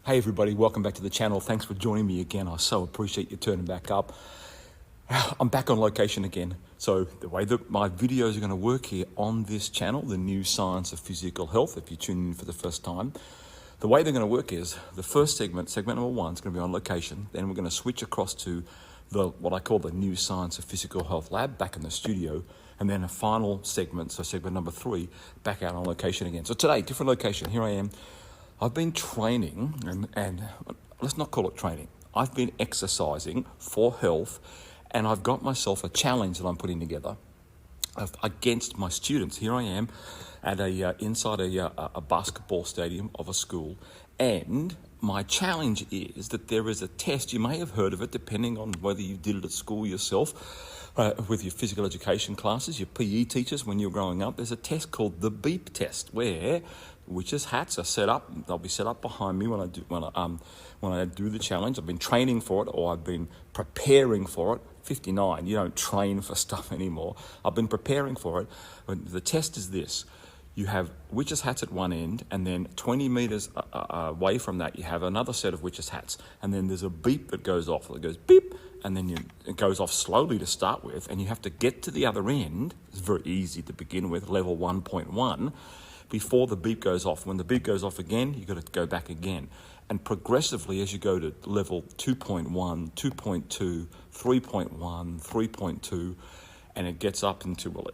Hey everybody, welcome back to the channel. Thanks for joining me again. I so appreciate you turning back up. I'm back on location again. So the way that my videos are going to work here on this channel, the new Science of Physical Health, if you tune in for the first time, the way they're going to work is the first segment number one, is going to be on location. Then we're going to switch across to what I call the new Science of Physical Health lab back in the studio. And then a final segment, so segment number 3, back out on location again. So today, different location. Here I am. I've been training, and let's not call it training. I've been exercising for health, and I've got myself a challenge that I'm putting together against my students. Here I am at inside a basketball stadium of a school, and my challenge is that there is a test. You may have heard of it, depending on whether you did it at school yourself, with your physical education classes, your PE teachers when you're growing up. There's a test called the beep test, where witches' hats are set up. They'll be set up behind me when I do the challenge. I've been training for it, or I've been preparing for it. 59, you don't train for stuff anymore. I've been preparing for it. The test is this. You have witches' hats at one end, and then 20 meters away from that, you have another set of witches' hats. And then there's a beep that goes off. It goes beep, and then it goes off slowly to start with, and you have to get to the other end. It's very easy to begin with, level 1.1, before the beep goes off. When the beep goes off again, you've got to go back again. And progressively, as you go to level 2.1, 2.2, 3.1, 3.2, and it gets up into,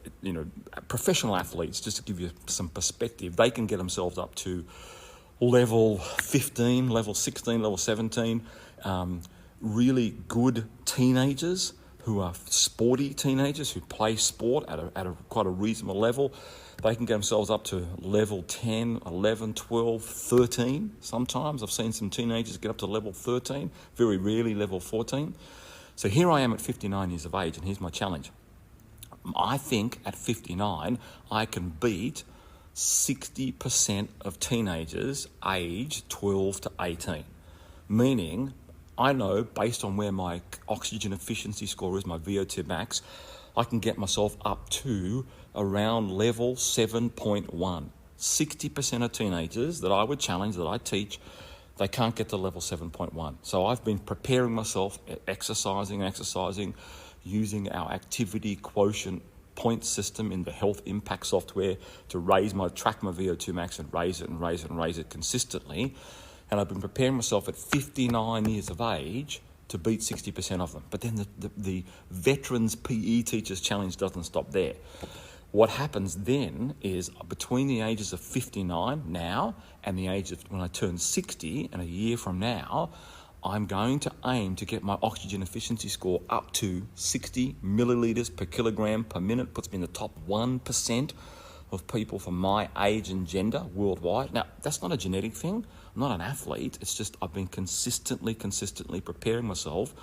professional athletes, just to give you some perspective, they can get themselves up to level 15, level 16, level 17. Really good teenagers who are sporty teenagers who play sport at a quite a reasonable level. They can get themselves up to level 10, 11, 12, 13 sometimes. I've seen some teenagers get up to level 13, very rarely level 14. So here I am at 59 years of age, and here's my challenge. I think at 59, I can beat 60% of teenagers aged 12 to 18, meaning I know, based on where my oxygen efficiency score is, my VO₂ Max, I can get myself up to around level 7.1. 60% of teenagers that I would challenge, that I teach, they can't get to level 7.1. So I've been preparing myself, exercising, using our activity quotient point system in the health impact software to track my VO₂ Max and raise it consistently. And I've been preparing myself at 59 years of age to beat 60% of them. But then the Veterans PE Teachers Challenge doesn't stop there. What happens then is between the ages of 59 now and the age of when I turn 60, and a year from now, I'm going to aim to get my oxygen efficiency score up to 60 milliliters per kilogram per minute. Puts me in the top 1% of people for my age and gender worldwide. Now, that's not a genetic thing. I'm not an athlete. It's just I've been consistently preparing myself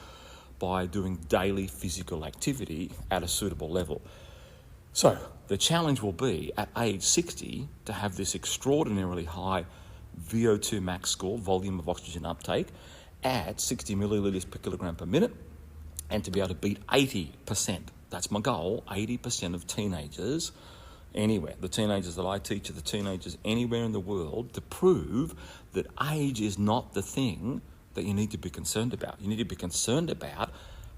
by doing daily physical activity at a suitable level. So the challenge will be at age 60 to have this extraordinarily high VO₂ Max score, volume of oxygen uptake, at 60 milliliters per kilogram per minute, and to be able to beat 80%. That's my goal, 80% of teenagers anywhere. The teenagers that I teach are the teenagers anywhere in the world, to prove that age is not the thing that you need to be concerned about. You need to be concerned about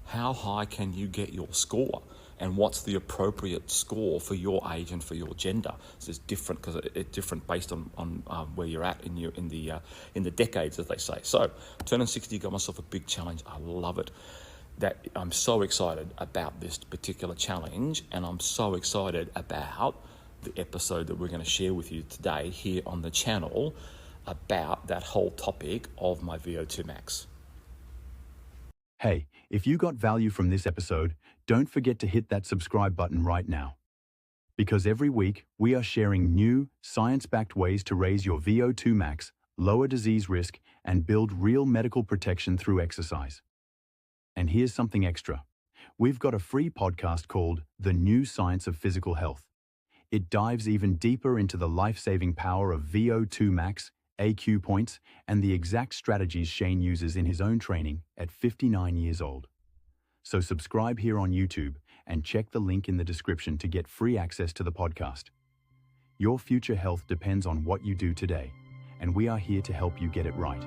how high can you get your score, and what's the appropriate score for your age and for your gender. So it's different because it's different based on where you're at in the decades, as they say. So turning 60, got myself a big challenge. I love it. That I'm so excited about this particular challenge, and I'm so excited about the episode that we're going to share with you today here on the channel about that whole topic of my VO₂ Max. Hey, if you got value from this episode, don't forget to hit that subscribe button right now. Because every week, we are sharing new, science-backed ways to raise your VO₂ Max, lower disease risk, and build real medical protection through exercise. And here's something extra. We've got a free podcast called The New Science of Physical Health. It dives even deeper into the life-saving power of VO₂ Max, AQ points, and the exact strategies Shane uses in his own training at 59 years old. So subscribe here on YouTube and check the link in the description to get free access to the podcast. Your future health depends on what you do today, and we are here to help you get it right.